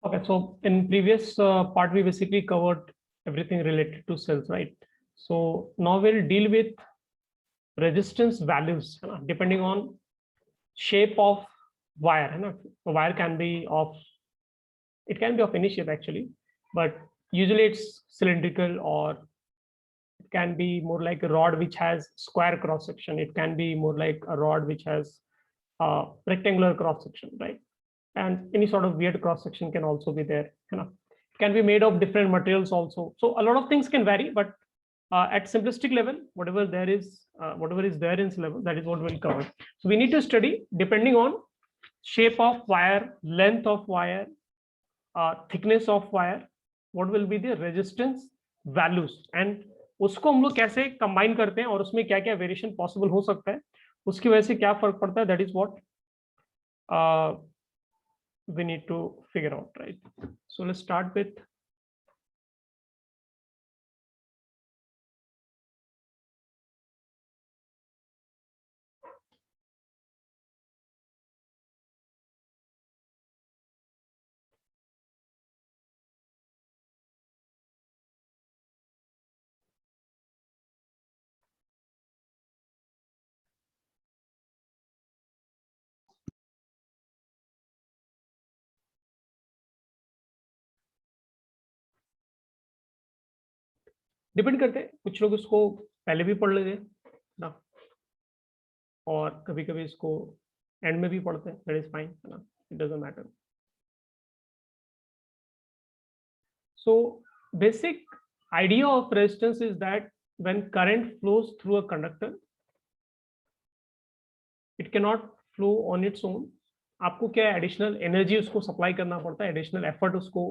Okay, so in previous part, we basically covered everything related to cells, right? So now we'll deal with resistance values, depending on shape of wire. A wire can be of, it can be of any shape actually, but usually it's cylindrical, or it can be more like a rod which has square cross section. It can be more like a rod which has rectangular cross section, right? And any sort of weird cross section can also be there. It can be made of different materials also. So a lot of things can vary, but at simplistic level, whatever is there in syllabus, that is what we'll cover. So we need to study depending on shape of wire, length of wire, thickness of wire, what will be the resistance values, and उसको हम लोग कैसे combine करते हैं और उसमें क्या क्या वेरिएशन पॉसिबल हो सकता है, उसकी वजह से क्या फर्क पड़ता है, that is what we need to figure out, right? So let's start with depend करते हैं, कुछ लोग इसको पहले भी पढ़ लेते हैं ना, और कभी कभी इसको एंड में भी पढ़ते हैं, दैट इज फाइन, है ना, it doesn't matter. So basic idea of resistance is that when current flows through a conductor, it cannot flow on its own. आपको क्या है, एडिशनल एनर्जी उसको सप्लाई करना पड़ता है, एडिशनल एफर्ट उसको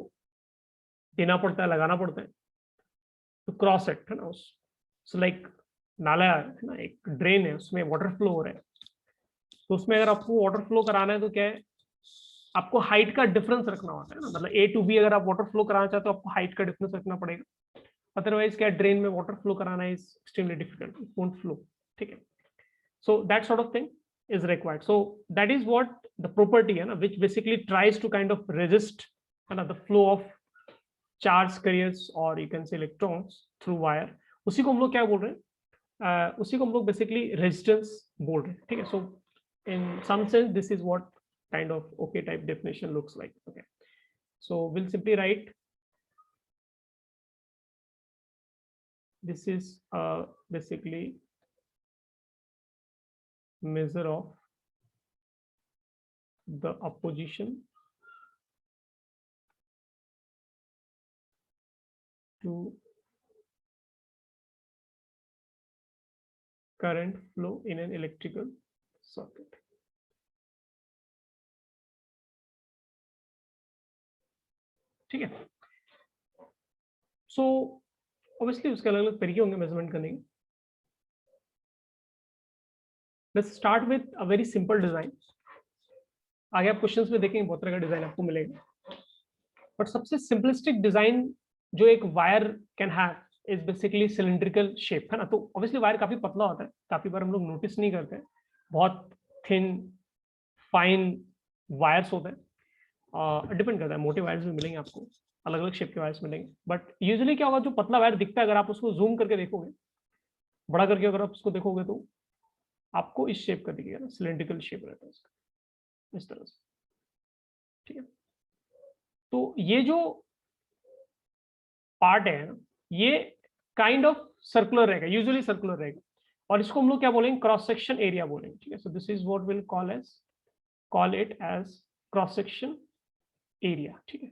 देना पड़ता है, लगाना पड़ता है टू क्रॉस इट, है ना. सो लाइक नाला है ना, एक ड्रेन है, उसमें वाटर फ्लो हो रहा है, तो उसमें अगर आपको वाटर फ्लो कराना है तो क्या है, आपको हाइट का डिफरेंस रखना होता है ना. मतलब ए टू बी अगर आप वाटर फ्लो कराना चाहते हो, आपको हाइट का डिफरेंस रखना पड़ेगा. अदरवाइज क्या, ड्रेन में वाटर फ्लो कराना is extremely difficult, it won't flow. ठीक है. So that sort of thing is required. So that is what the property है ना, which basically tries to kind of resist the flow of charge carriers, or you can say electrons through wire. उसी को हम लोग क्या बोल रहे हैं, उसी को हम लोग basically resistance बोल रहे हैं. ठीक है. So in some sense this is what kind of okay type definition looks like. Okay, so we'll simply write this is basically measure of the opposition to current flow in an electrical circuit. ठीक है. So obviously उसके अलग अलग तरीके होंगे measurement करने के. Let's start with a very simple design. आगे आप क्वेश्चंस में देखेंगे बहुत तरह का डिजाइन आपको मिलेगा, बट सबसे सिंपलिस्टिक डिजाइन जो एक wire can have is basically cylindrical shape, है ना. तो ऑब्वियसली वायर काफी पतला होता है, काफी बार हम लोग नोटिस नहीं करते हैं, बहुत थिन फाइन वायर्स होते हैं. डिपेंड करता है, मोटे वायर्स भी मिलेंगे आपको, अलग अलग शेप के वायर्स मिलेंगे, बट यूजुअली क्या होगा, जो पतला वायर दिखता है अगर आप उसको जूम करके देखोगे, बड़ा करके अगर आप उसको देखोगे, तो आपको इस शेप का दिखेगा ना, सिलिंड्रिकल शेप रहता है इसका, इस तरह से. ठीक है. तो ये जो पार्ट है ना, ये काइंड ऑफ सर्कुलर रहेगा, यूजुअली सर्कुलर रहेगा, और इसको हम लोग क्या बोलेंगे, क्रॉस सेक्शन एरिया बोलेंगे. ठीक है. So this is what will call it as cross section area. ठीक है.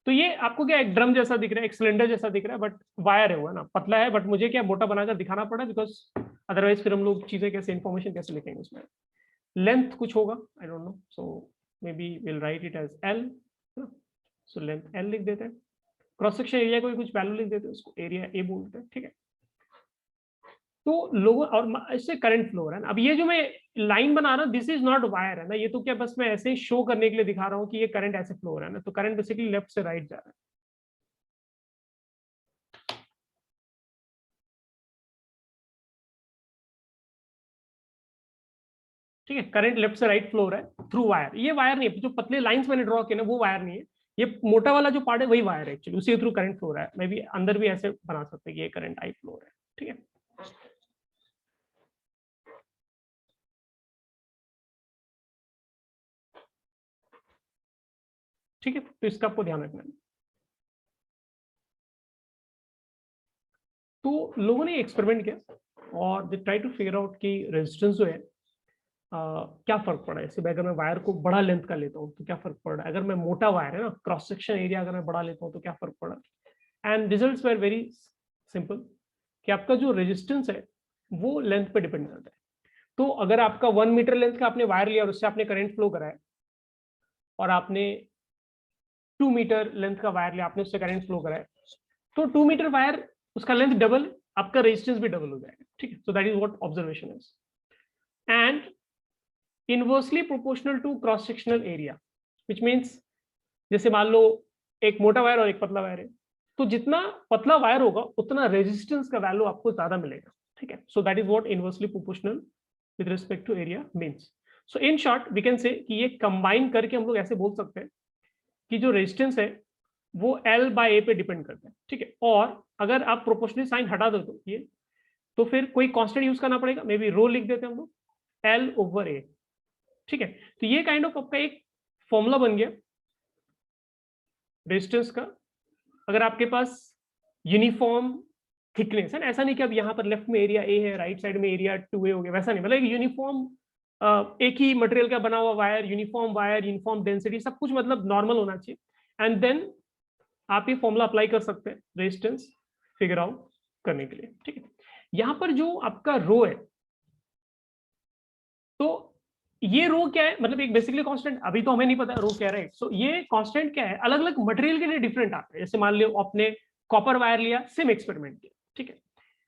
तो ये आपको क्या, एक ड्रम जैसा दिख रहा है, एक सिलेंडर जैसा दिख रहा है, बट वायर है वो, है ना, पतला है, बट मुझे क्या मोटा बनाकर दिखाना पड़ा, बिकॉज अदरवाइज फिर हम लोग चीजें कैसे, इंफॉर्मेशन कैसे लिखेंगे उसमें. लेंथ कुछ होगा, I don't know, so maybe will write it as L. So length L लिख देते हैं, क्रॉस सेक्शन एरिया को कुछ वैल्यू लिख देते हैं, उसको एरिया ए बोलते हैं. ठीक है. तो लोगों, और इससे करंट फ्लो है ना. अब ये जो मैं लाइन बना रहा हूँ, दिस इज नॉट वायर, है ना, ये तो क्या बस मैं ऐसे ही शो करने के लिए दिखा रहा हूँ कि ये करंट ऐसे फ्लो हो रहा है ना. तो करंट बेसिकली लेफ्ट से राइट जा रहा है. ठीक है. करंट लेफ्ट से राइट फ्लो हो रहा है थ्रू वायर. ये वायर नहीं है, जो पतले लाइंस मैंने ड्रॉ किए ना, वो वायर नहीं है, ये मोटा वाला जो पार्ट है वही वायर है एक्चुअली, उसी के थ्रू करंट फ्लो रहा है। मे बी अंदर भी ऐसे बना सकते हैं कि ये करंट आई फ्लो रहा है, ठीक है। ठीक है, तो इसका आपको ध्यान रखना है। तो लोगों ने एक्सपेरिमेंट किया और they try to figure out कि रेजिस्टेंस जो है क्या फर्क पड़ा है। जैसे अगर मैं वायर को बड़ा लेंथ का लेता हूँ तो क्या फर्क पड़ रहा है, अगर मैं मोटा वायर है ना, क्रॉस सेक्शन एरिया अगर मैं बड़ा लेता हूँ तो क्या फर्क पड़ा। And results were very simple कि आपका जो रेजिस्टेंस है वो लेंथ पे डिपेंड करता है। तो अगर आपका 1 मीटर लेंथ का आपने वायर लिया और उससे आपने करंट फ्लो कराया, और आपने 2 मीटर लेंथ का वायर लिया, आपने उससे करंट फ्लो कराया, तो 2 मीटर वायर उसका लेंथ डबल, आपका रेजिस्टेंस भी डबल हो जाएगा, ठीक है। So that is what observation is. And inversely proportional to cross sectional area, which means जैसे मान लो एक मोटा वायर और एक पतला वायर है, तो जितना पतला वायर होगा उतना रेजिस्टेंस का वैल्यू आपको ज्यादा मिलेगा, ठीक है। So that is what inversely proportional with respect to area means. So in short we can say कि ये कंबाइन करके हम लोग ऐसे बोल सकते हैं कि जो रेजिस्टेंस है वो एल बाय ए पे डिपेंड करता है, ठीक है। और अगर आप प्रोपोर्शनल साइन हटा दो तो ये, तो फिर कोई कांस्टेंट यूज करना पड़ेगा, मे बी रो लिख देते हैं हम लोग, एल ओवर ए, ठीक है। तो ये काइंड ऑफ आपका एक फॉर्मूला बन गया रेजिस्टेंस का। अगर आपके पास यूनिफॉर्म थिकनेस है ना, ऐसा नहीं कि अब यहाँ पर लेफ्ट में एरिया ए है, राइट साइड में एरिया 2A हो गया, वैसा नहीं, मतलब एक यूनिफॉर्म एक ही मटेरियल का बना हुआ वायर, यूनिफॉर्म डेंसिटी, सब कुछ मतलब नॉर्मल होना चाहिए। एंड देन आप ये फॉर्मूला अप्लाई कर सकते हैं रेजिस्टेंस फिगर आउट करने के लिए, ठीक है। यहाँ पर जो आपका रो है, तो ये रो क्या है, मतलब एक बेसिकली कांस्टेंट, अभी तो हमें नहीं पता रो क्या है, राइट। सो ये कांस्टेंट क्या है, अलग अलग मटेरियल के लिए डिफरेंट आता है। जैसे मान लो आपने कॉपर वायर लिया, सेम एक्सपेरिमेंट किया, ठीक है।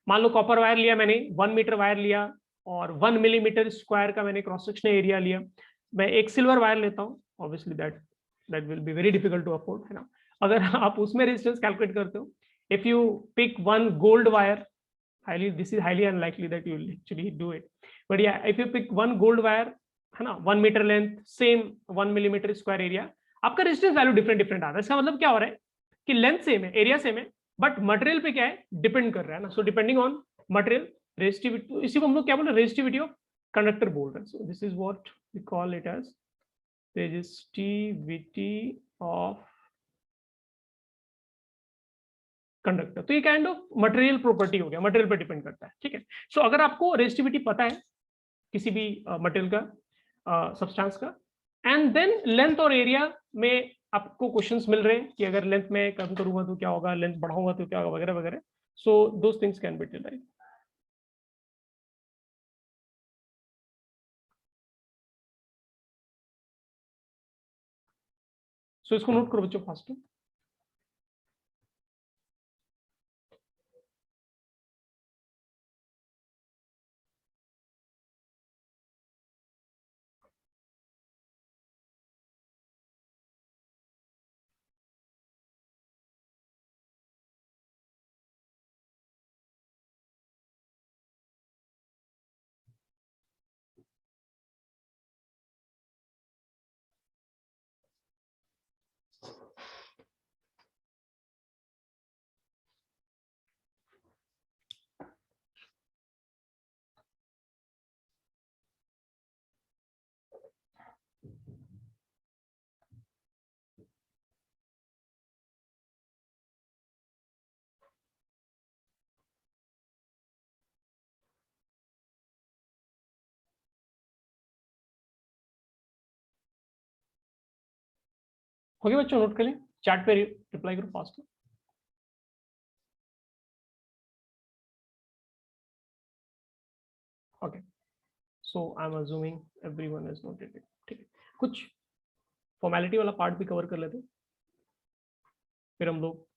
मान लो कॉपर वायर लिया मैंने, 1 मीटर वायर लिया और 1 मिलीमीटर स्क्वायर का मैंने क्रॉस सेक्शनल एरिया लिया। मैं एक सिल्वर वायर लेता हूँ, obviously that that will be very difficult to afford, है ना। अगर आप उसमें रेजिस्टेंस कैलकुलेट करते हो, if you pick one gold wire, highly this is highly unlikely that you will actually do it, but yeah, if you pick one gold wire, है ना, 1 metre length, same 1 millimetre square area, आपका resistance value different different आता है। इसका मतलब क्या हो रहा है कि लेंथ सेम है, एरिया सेम है, बट मटेरियल पे क्या है डिपेंड कर रहा है ना। So depending on material resistivity, इसी को हम लोग क्या बोल रहे हैं, रेजिस्टिविटी ऑफ कंडक्टर बोल रहे हैं। So this is what we call it as resistivity of conductor. तो ये काइंड ऑफ मटेरियल प्रॉपर्टी हो गया, मटेरियल पे डिपेंड करता है, ठीक है। सो अगर आपको रेजिस्टिविटी पता है किसी भी मटेरियल का, सब्सटेंस का, एंड देन लेंथ और एरिया में आपको क्वेश्चंस मिल रहे हैं कि अगर लेंथ में कम करूंगा तो क्या होगा, लेंथ बढ़ाऊंगा तो क्या होगा, वगैरह वगैरह। So those things can be derived. So इसको नोट करो बच्चों फास्ट। हो गया बच्चों, नोट कर लें, चैट पे रिप्लाई करो fast. Okay, so I am assuming everyone is noted it, ठीक है। कुछ फॉर्मेलिटी वाला पार्ट भी कवर कर लेते हैं, फिर हम लोग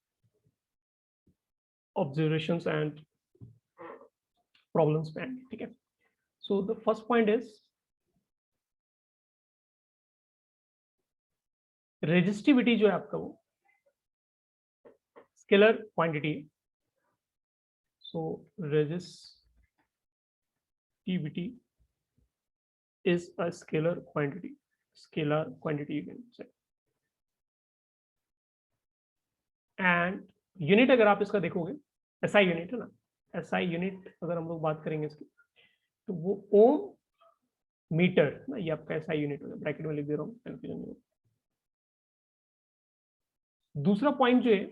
ऑब्जर्वेशंस एंड प्रॉब्लम्स पे आएंगे, ठीक है। So the first point is resistivity जो है आपका वो स्केलर क्वांटिटी है। So resistivity is a scalar quantity, you can say. And unit अगर आप इसका देखोगे, एसआई यूनिट है ना, एसआई यूनिट अगर हम लोग बात करेंगे इसकी, तो वो ओम मीटर ना, ये आपका एसआई यूनिट होगा, ब्रैकेट में लिख दे रहा हूँ कंफ्यूजन नहीं हो। दूसरा पॉइंट जो है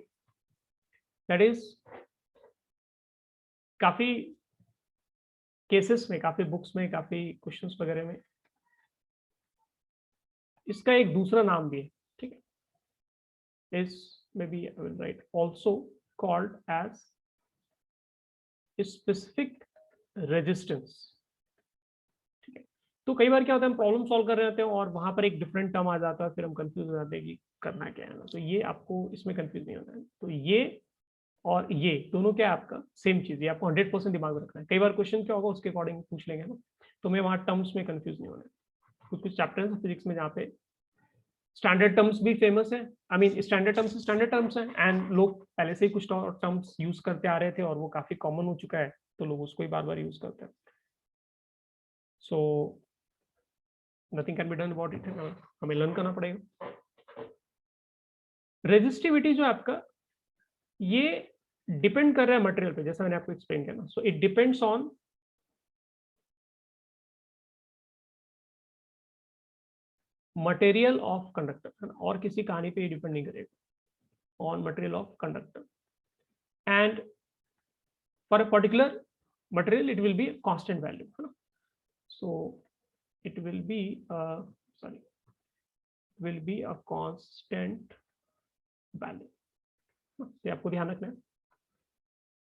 दैट इज, काफी केसेस में, काफी बुक्स में, काफी क्वेश्चंस वगैरह में इसका एक दूसरा नाम भी है, ठीक है, इस maybe I will write also called as specific resistance, ठीक है। तो कई बार क्या होता है, हम प्रॉब्लम सॉल्व कर रहे होते हैं और वहां पर एक डिफरेंट टर्म आ जाता है, फिर हम कंफ्यूज हो जाते हैं कि करना क्या है ना, तो ये आपको इसमें कंफ्यूज नहीं होना है। तो ये और ये दोनों क्या है आपका सेम चीज, ये आपको 100% दिमाग में रखना है। कई बार क्वेश्चन क्या होगा उसके अकॉर्डिंग पूछ लेंगे ना, तो मैं वहां टर्म्स में कंफ्यूज नहीं होना है। कुछ कुछ चैप्टर्स है फिजिक्स में जहाँ पे स्टैंडर्ड टर्म्स भी फेमस है, आई मीन स्टैंडर्ड टर्म्स है, एंड लोग पहले से ही कुछ टर्म्स यूज करते आ रहे थे और वो काफी कॉमन हो चुका है, तो लोग उसको ही बार बार यूज करते हैं। So nothing can be done about it, हमें लर्न करना पड़ेगा। रेजिस्टिविटी जो आपका, ये डिपेंड कर रहा है मटेरियल पे, जैसा मैंने आपको एक्सप्लेन किया ना, so it depends on material of conductor, है ना, और किसी कहानी पे डिपेंड नहीं करेगा, on material of conductor, and for a particular material it will be constant value, है ना, so it will be sorry, will be a constant value, ये आपको ध्यान रखना है।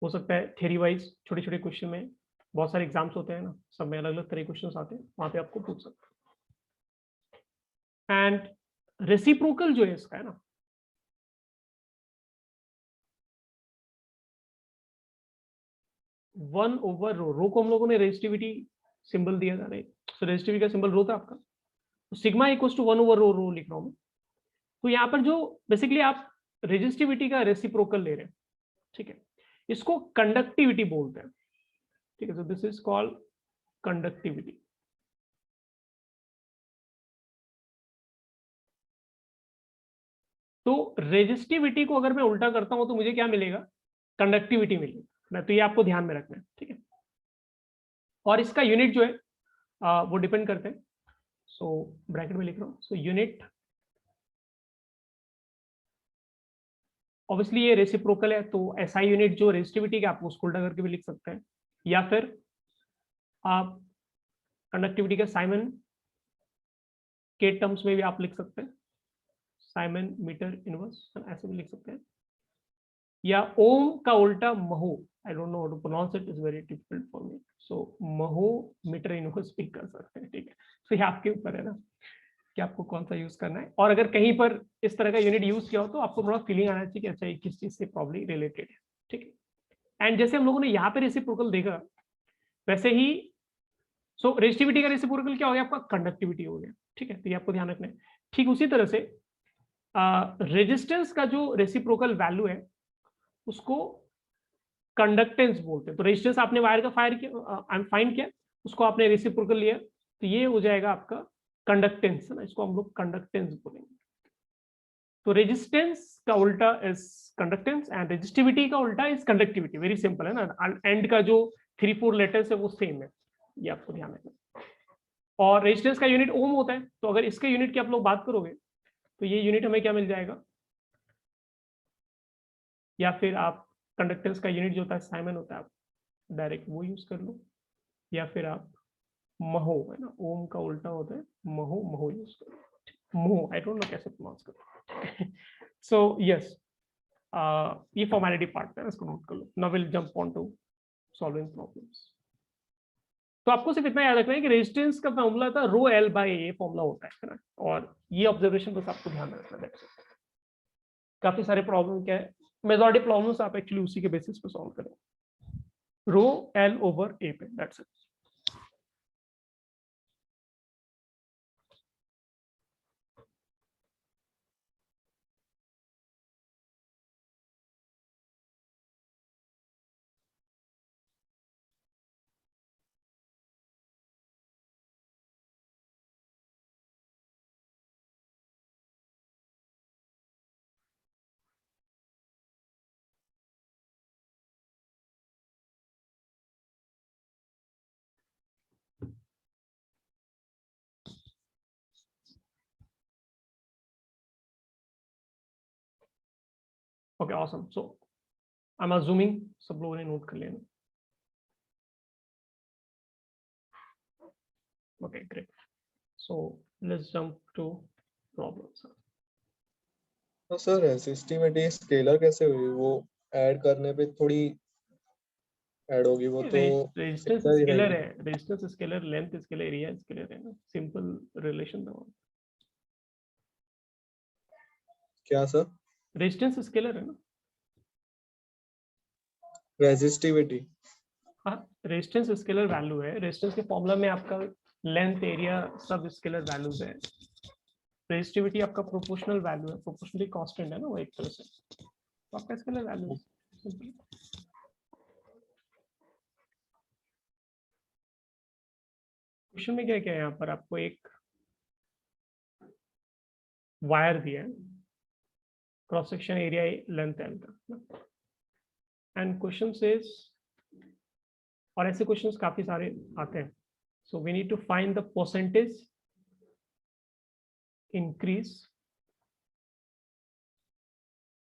हो सकता है थ्योरी वाइज छोटे छोटे क्वेश्चन में, बहुत सारे एग्जाम्स होते हैं ना, सब में अलग अलग तरह के क्वेश्चन आते हैं, वहां पे आपको पूछ सकते हैं। एंड रेसिप्रोकल जो है इसका, है ना, 1/रो, रो को हम लोगों ने रेजिस्टिविटी सिंबल दिया था, राइट, तो रेजिस्टिविटी का सिंबल रो था आपका, तो सिग्मा इक्वल टू 1/रो, रो लिख रहा हूं मैं। तो यहाँ पर जो बेसिकली आप रेजिस्टिविटी का रेसिप्रोकल ले रहे हैं, ठीक है, इसको कंडक्टिविटी बोलते हैं, ठीक है, so this is called conductivity। तो रेजिस्टिविटी को अगर मैं उल्टा करता हूं तो मुझे क्या मिलेगा, कंडक्टिविटी मिलेगी ना, तो ये आपको ध्यान में रखना है, ठीक है। और इसका यूनिट जो है वो डिपेंड करते हैं, सो ब्रैकेट में लिख रहा हूँ, सो यूनिट ऑब्वियसली ये रेसिप्रोकल है, तो एसआई यूनिट जो रेजिस्टिविटी का, आप उसको उल्टा करके भी लिख सकते हैं, या फिर आप कंडक्टिविटी का साइमन के टर्म्स में भी आप लिख सकते हैं, साइमन मीटर इनवर्स ऐसे भी लिख सकते हैं, या ओम का उल्टा mho, I don't know how to pronounce it, is very difficult for me, so mho metre inverse भी कर सकते हैं, ठीक है। तो ये आपके ऊपर है ना कि आपको कौन सा यूज करना है, और अगर कहीं पर इस तरह का यूनिट यूज किया हो तो आपको थोड़ा फीलिंग आना चाहिए कि अच्छा ये किस चीज से प्रॉब्लम रिलेटेड है, ठीक है। एंड जैसे हम लोगों ने यहाँ पे रेसिप्रोकल देखा, वैसे ही सो रेसिस्टिविटी का रेसिप्रोकल क्या हो गया आपका, कंडक्टिविटी हो गया, ठीक है, तो ये आपको ध्यान रखना है। ठीक उसी तरह से रेजिस्टेंस का जो रेसिप्रोकल वैल्यू है उसको कंडक्टेंस बोलते हैं। तो रेजिस्टेंस आपने वायर का फायर किया, फाइंड किया, उसको आपने रेसिप्रोकल लिया, तो ये हो जाएगा आपका कंडक्टेंस, है ना, इसको हम लोग कंडक्टेंस बोलेंगे। तो रेजिस्टेंस का उल्टा इज कंडक्टेंस एंड रेजिस्टिविटी का उल्टा इज कंडक्टिविटी, वेरी सिंपल है ना, एंड का जो 3-4 लेटर्स है वो सेम है, ये आपको ध्यान रखना। और रेजिस्टेंस का यूनिट ओम होता है, तो अगर इसके यूनिट की आप लोग बात करोगे तो ये यूनिट हमें क्या मिल जाएगा, या फिर आप कंडक्टेंस का यूनिट जो होता है साइमन होता है, आप डायरेक्ट वो यूज कर लो, या फिर आप महो, है ना, ओम का उल्टा होता है महो, महो यूज करो, महो, आई डोंट नो कैसे प्रोनाउंस करो। सो यस, ये फॉर्मेलिटी पार्ट है, इसको नोट कर लो। Now will jump on to solving problems. तो आपको सिर्फ इतना याद रखना है कि रेजिस्टेंस का फॉर्मूला था रो एल बाय ए फॉर्मूला होता है ना, और ये ऑब्जर्वेशन बस आपको ध्यान में रखना है। काफी सारे प्रॉब्लम क्या है, मेजॉरिटी प्रॉब्लम्स आप एक्चुअली उसी के बेसिस पे सॉल्व करें, रो एल ओवर ए पे, that's it. Okay awesome. So I am assuming सब लोगों ने नोट कर लेना. Okay great. So let's jump to problems. तो सर रेसिस्टिविटी स्केलर कैसे हुई? वो ऐड करने पे थोड़ी ऐड होगी, वो तो रेजिस्टेंस स्केलर ही स्केलर रहेगी। है. Resistance scalar, length scalar, area scalar है ना. सिंपल रिलेशन था. क्या सर? रेजिस्टेंस स्केलर है ना. रेसिस्टिविटी। हाँ, रेजिस्टेंस स्केलर वैल्यू है. रेजिस्टेंस के फॉर्मूला में आपका लेंथ, एरिया सब स्केलर वैल्यूज है. रेजिस्टिविटी आपका प्रोपोर्शनल वैल्यू है. प्रोपोर्शनली कांस्टेंट है ना वो एक तरह से. तो आपका स्केलर वैल्यू सिंपल. क्वेश्चन में क्या क्या है यहाँ पर आपको एक वायर दिया है. Cross section area length L का. एंड क्वेश्चन सेज, और ऐसे क्वेश्चंस काफी सारे आते हैं. So we need to find the percentage increase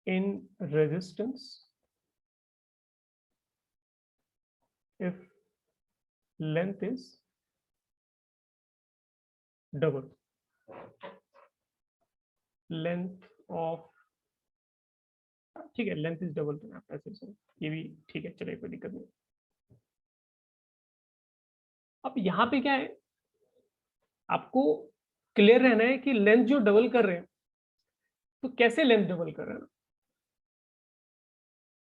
in resistance if length is double. Length of, ठीक है, लेंथ इज डबल. तो आप ऐसे से ये भी ठीक है, चलिए कोई दिक्कत नहीं. अब यहाँ पे क्या है, आपको क्लियर रहना है कि लेंथ जो डबल कर रहे हैं तो कैसे लेंथ डबल कर रहे हैं.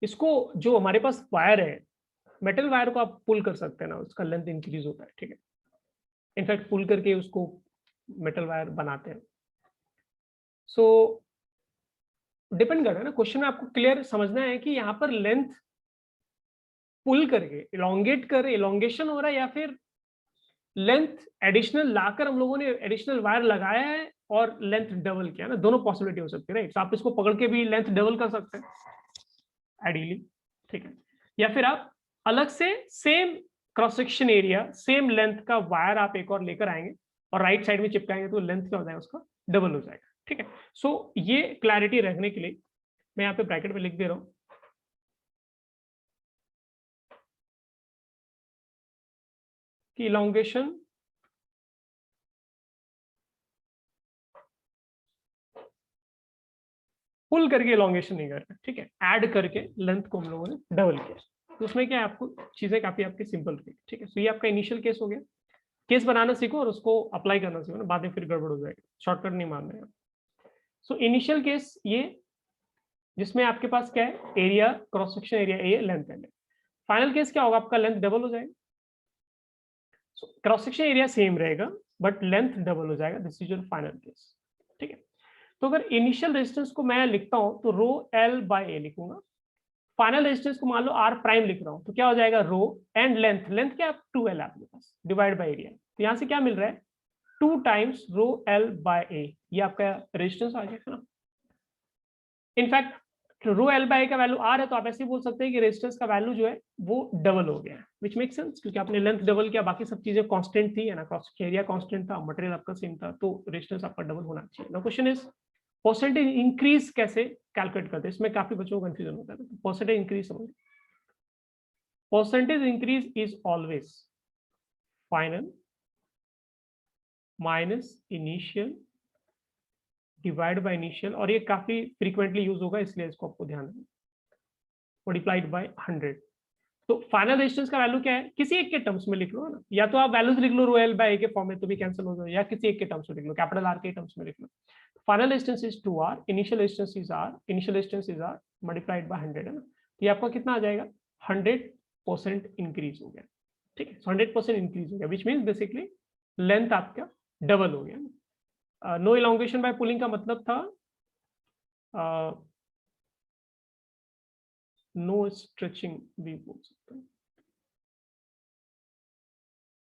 इसको जो हमारे पास वायर है, मेटल वायर को आप पुल कर सकते हैं ना, उसका लेंथ इंक्रीज होता है. ठीक है, इनफैक्ट पुल करके उसको मेटल वायर बनाते हैं. सो डिपेंड कर रहा है ना. क्वेश्चन में आपको क्लियर समझना है कि यहाँ पर लेंथ पुल करके इलोंगेट कर, इलोंगेशन हो रहा है, या फिर लेंथ एडिशनल लाकर हम लोगों ने एडिशनल वायर लगाया है और लेंथ डबल किया ना. दोनों पॉसिबिलिटी हो सकती है राइट. तो आप इसको पकड़ के भी लेंथ डबल कर सकते हैं आइडियली. ठीक है, या फिर आप अलग से same cross section area, same length का वायर आप एक और लेकर आएंगे और राइट साइड में चिपकाएंगे तो लेंथ क्या हो जाएगा उसका, डबल हो जाएगा. ठीक है, सो ये क्लैरिटी रखने के लिए मैं यहाँ पे ब्रैकेट में लिख दे रहा हूँ कि इलोंगेशन पुल करके इलोंगेशन नहीं कर रहे. ठीक है, ऐड करके लेंथ को हम लोगों ने डबल किया. तो उसमें क्या है, आपको चीजें काफी आपकी सिंपल रही. ठीक है, तो ये आपका इनिशियल केस हो गया. केस बनाना सीखो और उसको अप्लाई करना सीखो ना, बाद में फिर गड़बड़ हो जाएगी. शॉर्टकट नहीं मारना है. सो इनिशियल केस ये, जिसमें आपके पास क्या है, एरिया, क्रॉस सेक्शन एरिया ए, लेंथ है. फाइनल केस क्या होगा, आपका लेंथ डबल हो जाएगा. क्रॉस सेक्शन एरिया सेम रहेगा बट लेंथ डबल हो जाएगा. This is your final case. ठीक है, तो अगर इनिशियल रेजिस्टेंस को मैं लिखता हूं तो रो एल बाय ए लिखूंगा. फाइनल रेजिस्टेंस को मान लो आर प्राइम लिख रहा हूं तो क्या हो जाएगा, रो एंड लेंथ, लेंथ क्या 2L आपके पास, डिवाइड बाय एरिया. तो यहां से क्या मिल रहा है, 2 टाइम्स रो एल बाय ए. ये आपका रेजिस्टेंस आ जाएगा ना. इनफैक्ट रो एल बाय का वैल्यू आर है, तो आप ऐसे बोल सकते हैं कि रेजिस्टेंस का वैल्यू जो है वो डबल हो गया है, विच मेक सेंस, क्योंकि आपने लेंथ डबल किया, बाकी सब चीजें कांस्टेंट थी है ना. क्रॉस एरिया कांस्टेंट था, मटेरियल आपका सेम था, तो रेजिस्टेंस आपका डबल होना चाहिए. Now question is percentage increase कैसे कैलकुलेट करते हैं. इसमें काफी बच्चों को कंफ्यूजन होता है. परसेंटेज इंक्रीज समझ, percentage increase is always final minus initial divide by initial, और ये काफी फ्रीक्वेंटली यूज होगा इसलिए इसको आपको ध्यान रखना, मल्टीप्लाइड बाय 100. तो फाइनल रेजिस्टेंस का वैल्यू क्या है, किसी एक के टर्म्स में लिख लो ना, या तो आप वैल्यूज लिख लो रोयल बाय ए के फॉर्म में तो भी कैंसिल हो जाए, या किसी एक के टर्म्स में लिख लो, कैपिटल आर के टर्म्स में लिख लो. Final resistance is 2R, initial resistance is R, initial resistance is R multiplied by 100 है ना. तो ये आपका कितना आ जाएगा, 100% इंक्रीज हो गया. ठीक है, 100% इंक्रीज हो गया, विच मीन्स बेसिकली लेंथ आपका डबल हो गया. नो इलोंगेशन बाय पुलिंग का मतलब था नो स्ट्रेचिंग भी बोल सकते हैं.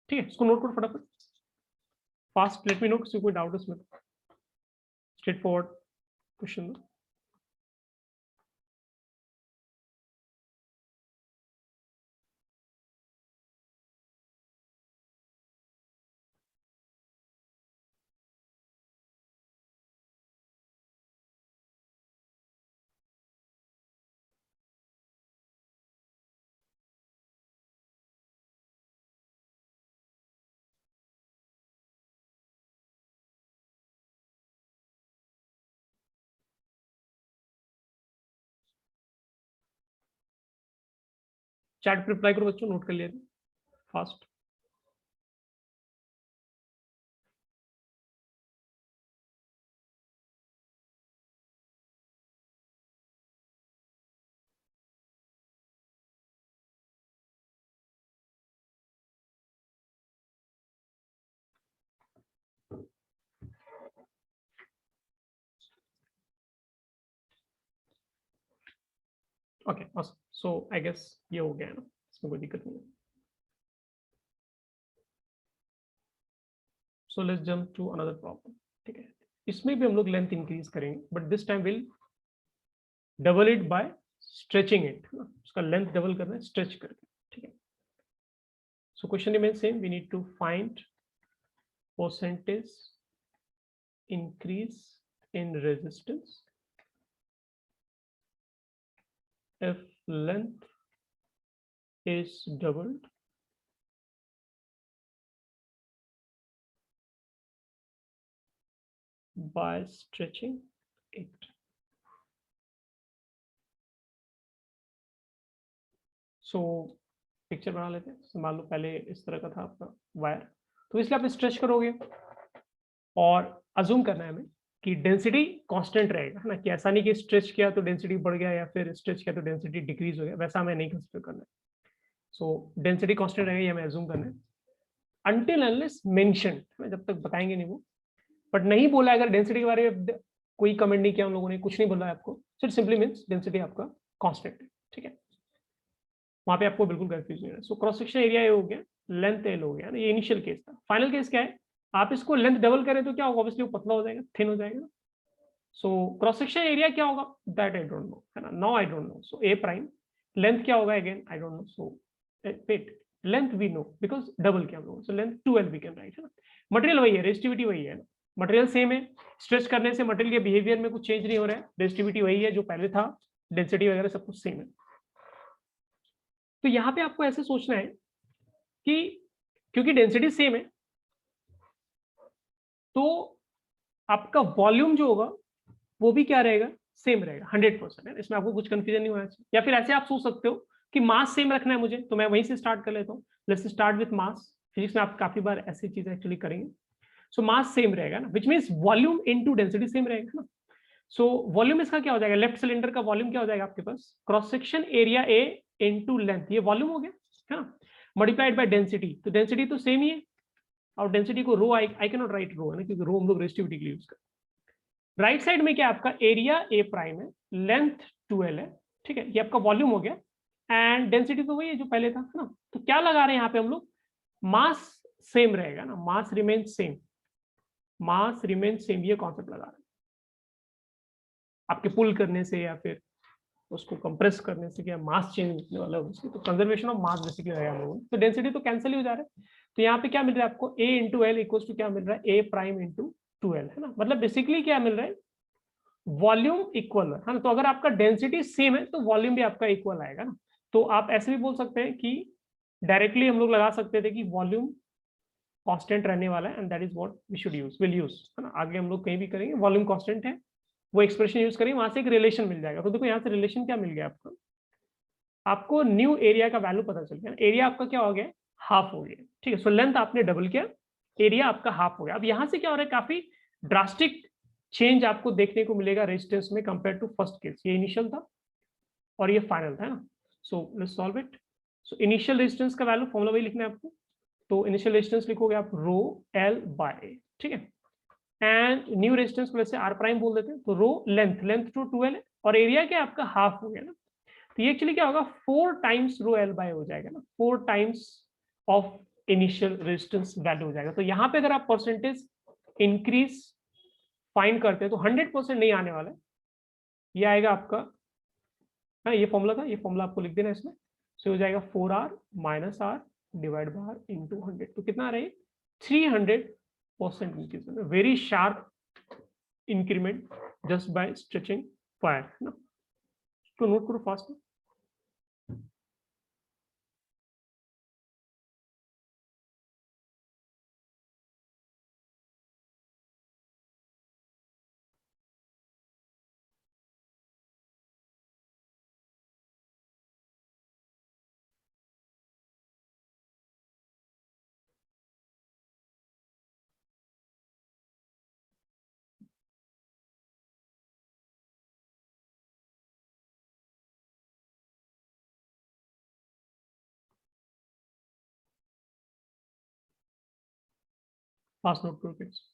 ठीक है, इसको नोट करो फटाफट फास्ट. लेट मी नो किसी कोई डाउट इसमें. Straightforward question. चैट पे रिप्लाई करो बच्चों, नोट कर लिया fast. Okay so I guess ये हो गया है ना, इसमें कोई दिक्कत नहीं है। So let's jump to another problem. ठीक है, इसमें भी हम लोग लेंथ इंक्रीज करेंगे, but this time will double it by stretching it, उसका लेंथ डबल करना है स्ट्रेच करके। ठीक है, so question remain same, we need to find percentage increase in resistance if length is doubled by stretching it. So picture बना लेते हैं। मान लो पहले इस तरह का था आपका वायर, तो इसलिए आप स्ट्रेच करोगे और अज्यूम करना है हमें कि डेंसिटी कांस्टेंट रहेगा, है ना, कि ऐसा नहीं कि स्ट्रेच किया तो डेंसिटी बढ़ गया या फिर स्ट्रेच किया तो डेंसिटी डिक्रीज हो गया, वैसा हमें नहीं कंसिडर करना है। सो डेंसिटी कांस्टेंट रहेगा, ये हमें अज्यूम करना है अनटिल अनलेस मेंशन्ड, जब तक बताएंगे नहीं वो। बट नहीं बोला अगर डेंसिटी के बारे में कोई कमेंट नहीं किया उन लोगों ने, कुछ नहीं बोला है आपको, so it simply means density आपका कांस्टेंट है। ठीक है, वहां पे आपको बिल्कुल कंफ्यूज नहीं है। सो क्रॉस सेक्शन एरिया ए हो गया, लेंथ एल हो गया ना, ये इनिशियल केस था। फाइनल केस क्या है, आप इसको लेंथ डबल करें तो क्या होगा, ऑब्वियसली वो पतला हो जाएगा, थिन हो जाएगा। सो क्रॉस सेक्शन एरिया क्या होगा, दैट आई डोंट नो, है ना, now I don't know. So A prime length क्या होगा, again I don't know. So wait, length we know because double क्या हम लोग, so length 2l we can write, है ना। मटेरियल वही है, रेजिस्टिविटी वही है, मटेरियल सेम है, स्ट्रेच करने से मटेरियल के बिहेवियर में कुछ चेंज नहीं हो रहा है, रेजिस्टिविटी वही है जो पहले था, डेंसिटी वगैरह सब कुछ सेम है। तो यहाँ पे आपको ऐसे सोचना है कि क्योंकि डेंसिटी सेम है तो आपका वॉल्यूम जो होगा वो भी क्या रहेगा, सेम रहेगा 100% है, इसमें आपको कुछ कंफ्यूजन नहीं होना चाहिए। या फिर ऐसे आप सोच सकते हो कि मास सेम रखना है मुझे, तो मैं वहीं से स्टार्ट कर लेता हूँ। Let's start with mass, physics में आप काफी बार ऐसी चीजें एक्चुअली करेंगे। सो मास सेम रहेगा ना, which means volume into density same रहेगा ना। सो वॉल्यूम इसका क्या हो जाएगा, लेफ्ट सिलेंडर का वॉल्यूम क्या हो जाएगा आपके पास, cross section area A into length, ये वॉल्यूम हो गया, है ना, मल्टीप्लाइड बाय डेंसिटी, तो डेंसिटी तो सेम ही है, और डेंसिटी को rho I can not write rho, है ना, क्योंकि रो हम लोग रेजिस्टिविटी के लिए यूज करते हैं। राइट साइड में क्या आपका एरिया ए प्राइम है, लेंथ 2l है। ठीक है, ये आपका वॉल्यूम हो गया, एंड डेंसिटी तो वही है जो पहले था, है ना। तो क्या लगा रहे हैं यहाँ पे हम लोग, मास सेम रहेगा ना, मास रिमेन सेम, मास रिमेन सेम, ये कॉन्सेप्ट लगा रहे हैं। आपके पुल करने से या फिर उसको कंप्रेस करने से क्या मास चेंज होने वाला है उसकी, तो कंजर्वेशन ऑफ मास बेसिकली रहेगा हम लोगों ने। तो डेंसिटी तो कैंसिल ही हो जा रहा है, तो यहाँ पे क्या मिल रहा है आपको, a into L equal to क्या मिल रहा है, a प्राइम इंटू 2l, है ना। मतलब बेसिकली क्या मिल रहा है, वॉल्यूम इक्वल है ना। तो अगर आपका डेंसिटी सेम है तो वॉल्यूम भी आपका इक्वल आएगा ना। तो आप ऐसे भी बोल सकते हैं कि डायरेक्टली हम लोग लगा सकते थे कि वॉल्यूम कांस्टेंट रहने वाला है, and that is what we should use, will use, है ना। आगे हम लोग कहीं भी करेंगे वॉल्यूम कांस्टेंट है, वो एक्सप्रेशन यूज करेंगे, वहां से एक रिलेशन मिल जाएगा। तो देखो यहाँ से रिलेशन क्या मिल गया आपको, आपको न्यू एरिया का वैल्यू पता चल गया, एरिया आपका क्या हो गया, हाफ हो गया। ठीक है, सो लेंथ आपने डबल किया, एरिया आपका हाफ हो गया। अब यहां से क्या हो रहा है, काफी ड्रास्टिक चेंज आपको देखने को मिलेगा रेजिस्टेंस में कंपेयर टू फर्स्ट केस। ये इनिशियल था और ये फाइनल था, है ना। So let's solve it. So initial resistance का वैल्यू फॉर्मूला वही लिखना है आपको, तो इनिशियल रेजिस्टेंस लिखोगे आप रो एल बाय ए, ठीक है। एंड न्यू रेजिस्टेंस को वैसे आर प्राइम बोल देते हैं, तो रो लेंथ, लेंथ टू 2l है, और एरिया क्या आपका हाफ हो गया ना। तो ये एक्चुअली क्या होगा, 4 टाइम्स रो एल बाय हो जाएगा ना, 4 times of initial resistance value हो जाएगा। तो यहाँ पे अगर आप परसेंटेज इंक्रीज फाइंड करते हैं तो 100% नहीं आने वाला है, ये आएगा आपका, हाँ ये फॉर्मूला था, ये फॉर्मूला आपको लिख देना इसमें। सो हो जाएगा 4r minus R divide by into 100, तो कितना आ रहा है, 300% increase, very sharp increment just by stretching wire, है ना। तो नोट करो fast. Pass note to kids.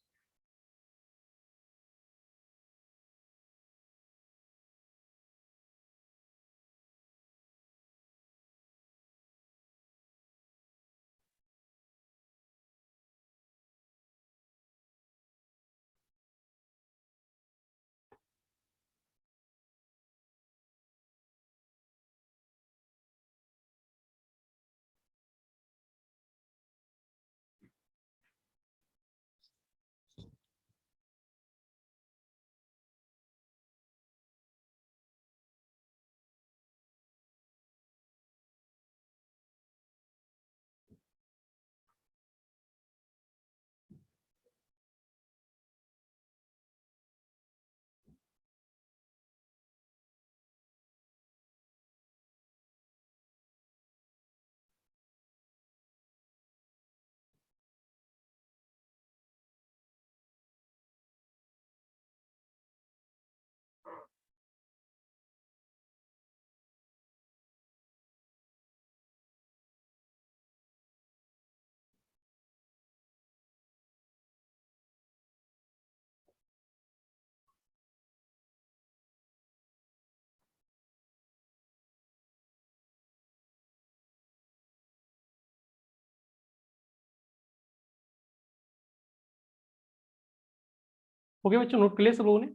Okay बच्चों, नोट कर लिया सब लोगों ने?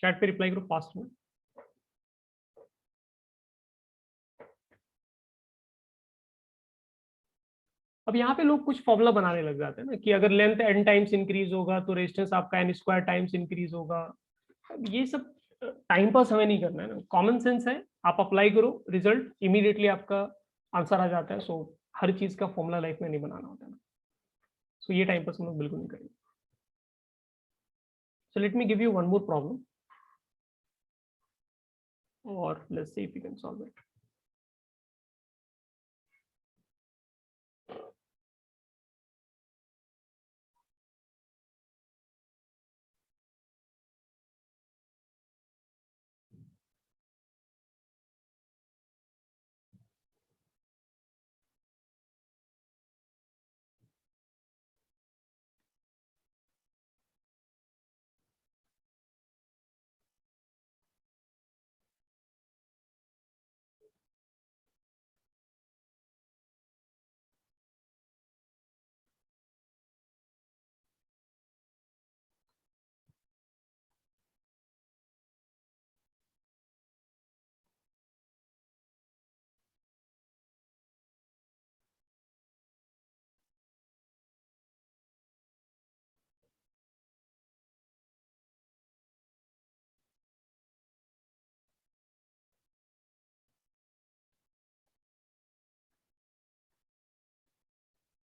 चैट पे रिप्लाई करो फास्ट में। अब यहाँ पे लोग कुछ फॉर्मूला बनाने लग जाते हैं ना कि अगर लेंथ n टाइम्स इंक्रीज होगा तो रेजिस्टेंस आपका n स्क्वायर टाइम्स इंक्रीज होगा। अब ये सब टाइम पास हमें नहीं करना है ना, कॉमन सेंस है, आप अप्लाई करो, रिजल्ट इमीडिएटली आपका आंसर आ जाता है। सो हर चीज का फॉर्मूला लाइफ में नहीं बनाना होता है ना, सो ये टाइम पास हम लोग बिल्कुल नहीं करेंगे। So let me give you one more problem और let's see if you can solve it.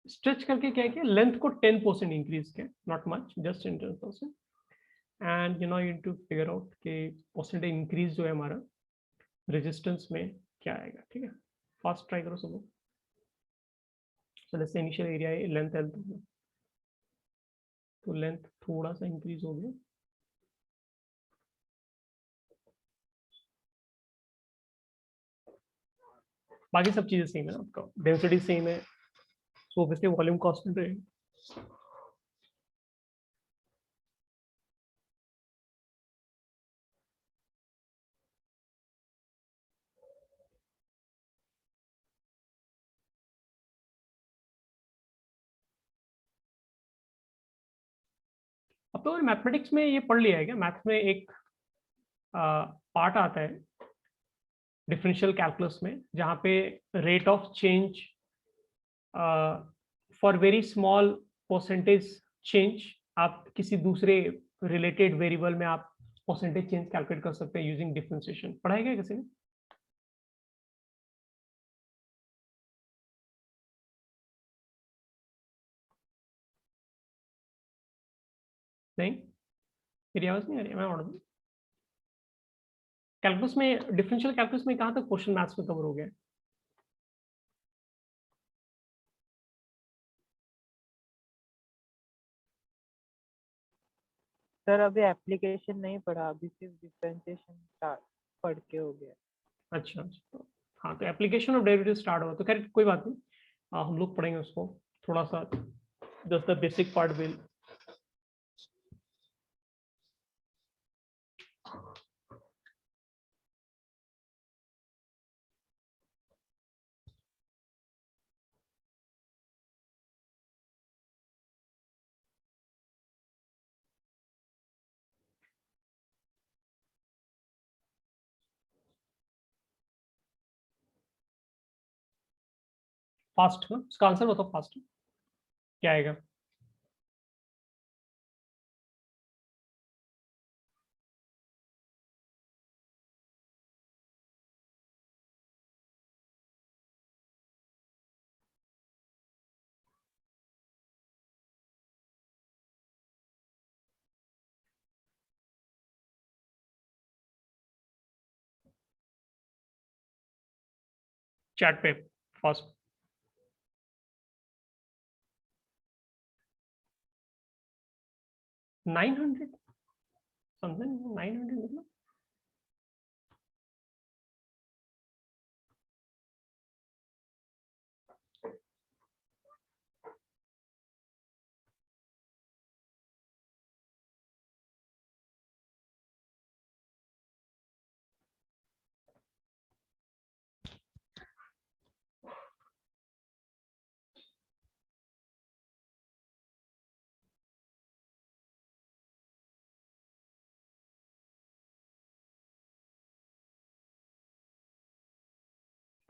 Stretch करके क्या किया, लेंथ को 10% इंक्रीज किया, not much, just in 10%। And you know you to figure out कि परसेंटेज इंक्रीज जो है हमारा रेजिस्टेंस में क्या आएगा। ठीक है, फास्ट ट्राई करो सब लोग। सो जैसे इनिशियल एरिया है लेंथ एल, तो लेंथ थोड़ा सा इंक्रीज हो गया, बाकी सब चीजें सेम है ना, आपका डेंसिटी सेम है, सो ऑब्वियसली वॉल्यूम कांस्टेंट रहेगा। अब तो मैथमेटिक्स में ये पढ़ लिया है क्या? मैथ्स में एक पार्ट आता है डिफरेंशियल कैलकुलस में, जहाँ पे rate of change for very small percentage change, आप किसी दूसरे रिलेटेड वेरिएबल में आप परसेंटेज चेंज कैलकुलेट कर सकते हैं यूजिंग डिफरेंशिएशन। पढ़ाया क्या किसी ने? नहीं, मेरी आवाज नहीं आ रही है, मैं ऑडिबल? कैलकुलस में, डिफरेंशियल कैलकुलस में कहाँ तक क्वेश्चन मैथ्स में कवर हो गया? सर अभी एप्लीकेशन नहीं पढ़ा, अभी सिर्फ डिफरेंशिएशन पढ़ के हो गया। अच्छा अच्छा, हाँ तो एप्लीकेशन ऑफ डेरिवेटिव स्टार्ट हुआ तो खैर कोई बात नहीं, हम लोग पढ़ेंगे उसको थोड़ा सा, just the basic part will. Fast ना, उसका आंसर बताओ फास्ट क्या आएगा। चैट पे फास्ट। 900 समथिंग, 900 मतलब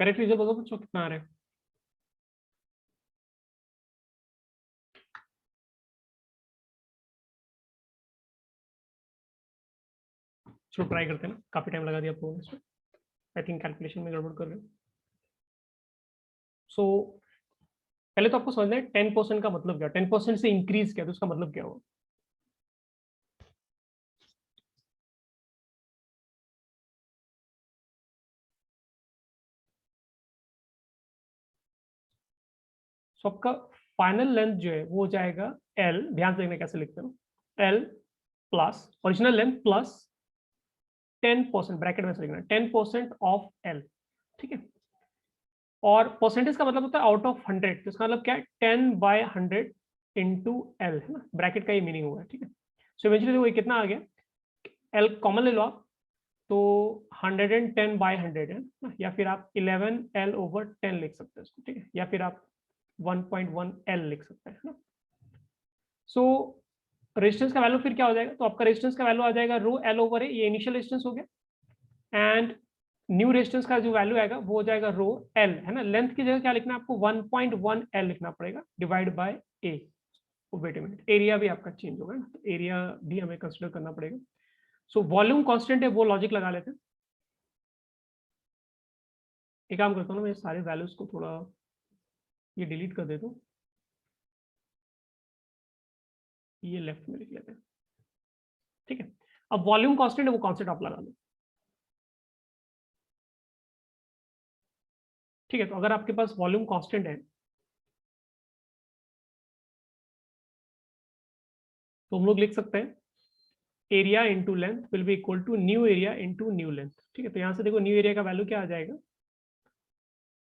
करेक्ट रीजन बताओ बच्चों कितना आ रहा है। चलो ट्राई करते हैं ना, काफी टाइम लगा दिया आप लोगों ने इसमें, आई थिंक कैलकुलेशन में गड़बड़ कर रहे हो। सो पहले तो आपको समझना है 10% का मतलब क्या, 10% से इंक्रीज किया तो उसका मतलब क्या हुआ। सो आपका फाइनल लेंथ जो है वो हो जाएगा एल, ध्यान से देखना कैसे लिखते हो, L plus original length plus 10%, bracket में से लिखना 10% ऑफ एल, ठीक है। और परसेंटेज का मतलब होता है आउट ऑफ 100, तो इसका मतलब क्या है 10/100 इंटू एल, है ना, ब्रैकेट का ये मीनिंग हुआ है, ठीक है। सो इवेंचुअली वो कितना आ गया, एल कॉमन ले लो आप, तो 110/100 है ना, या फिर आप 11L/10 लिख सकते हैं इसको, ठीक है, या फिर आप 1.1L लिख सकते हैं, है ना। सो रेजिस्टेंस का वैल्यू फिर क्या हो जाएगा, तो आपका रेजिस्टेंस का वैल्यू आ जाएगा रो एल ओवर ए, ये इनिशियल रेजिस्टेंस हो गया, एंड न्यू रेजिस्टेंस का जो वैल्यू आएगा वो हो जाएगा रो एल, है ना। लेंथ की जगह क्या लिखना है आपको, 1.1L लिखना पड़ेगा divide by A. Wait a minute, area भी आपका चेंज होगा ना, तो एरिया भी हमें कंसिडर करना पड़ेगा। सो वॉल्यूम कांस्टेंट है वो लॉजिक लगा लेते हैं। एक काम करता हूँ ना, मैं सारे वैल्यूज को थोड़ा ये डिलीट कर देता हूँ, ये लेफ्ट में लिख लेते हैं, ठीक है। अब वॉल्यूम कांस्टेंट है वो कांस्टेंट आप लगा लो, ठीक है। तो अगर आपके पास वॉल्यूम कांस्टेंट है तो हम लोग लिख सकते हैं area into length will be equal to new area into new length, ठीक है। तो यहाँ से देखो न्यू एरिया का वैल्यू क्या आ जाएगा,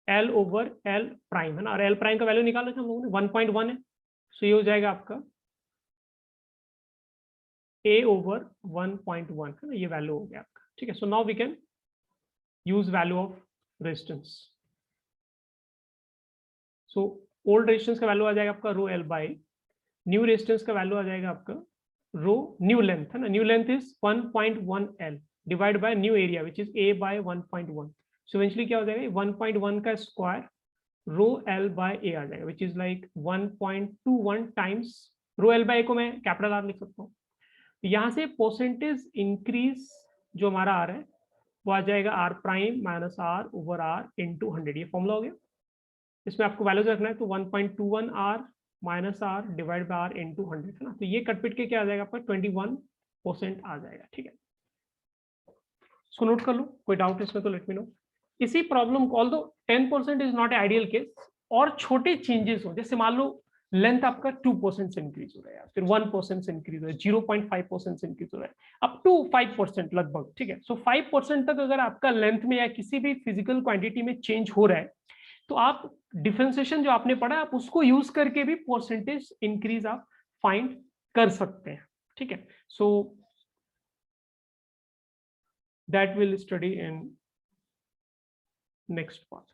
एल ओवर एल प्राइम, है ना, और एल प्राइम का वैल्यू निकाला था हम लोगों ने 1.1 है, सो ये हो जाएगा आपका ए ओवर 1.1, है ना, ये वैल्यू हो गया आपका, ठीक है। So now we can use value of resistance. So old resistance का वैल्यू आ जाएगा आपका rho L by, new resistance का वैल्यू आ जाएगा आपका रो न्यू लेंथ, है ना, new length is 1.1L divide by new area which is A by 1.1। So eventually क्या हो जाएगा, 1.1 का square rho L by A आ जाएगा which is like 1.21 times rho L by ए को मैं कैपिटल आर लिख सकता हूँ। तो यहाँ से परसेंटेज इंक्रीज जो हमारा आ रहा है वो आ जाएगा R prime minus R over R into 100, ये फॉर्मूला हो गया। इसमें आपको वैल्यूज रखना है, तो 1.21 R minus R divide by R into 100, है ना। तो ये कटपिट के क्या आ जाएगा आपका 21% आ जाएगा, ठीक है। सो नोट कर लो, कोई डाउट इसमें तो लेट मी नो। इसी प्रॉब्लम को although 10% is not a ideal case, और छोटे चेंजेस हो, जैसे मान लो लेंथ आपका 2% से इंक्रीज हो रहा है, फिर 1% से इंक्रीज हो रहा है, 0.5% से इंक्रीज हो रहा है, अप टू 5% लगभग, ठीक है। सो 5% तक अगर आपका लेंथ में या किसी भी फिजिकल क्वांटिटी में चेंज हो रहा है, तो आप डिफरेंशिएशन जो आपने पढ़ा आप उसको यूज करके भी परसेंटेज इंक्रीज आप फाइंड कर सकते हैं, ठीक है। So that will study in next part.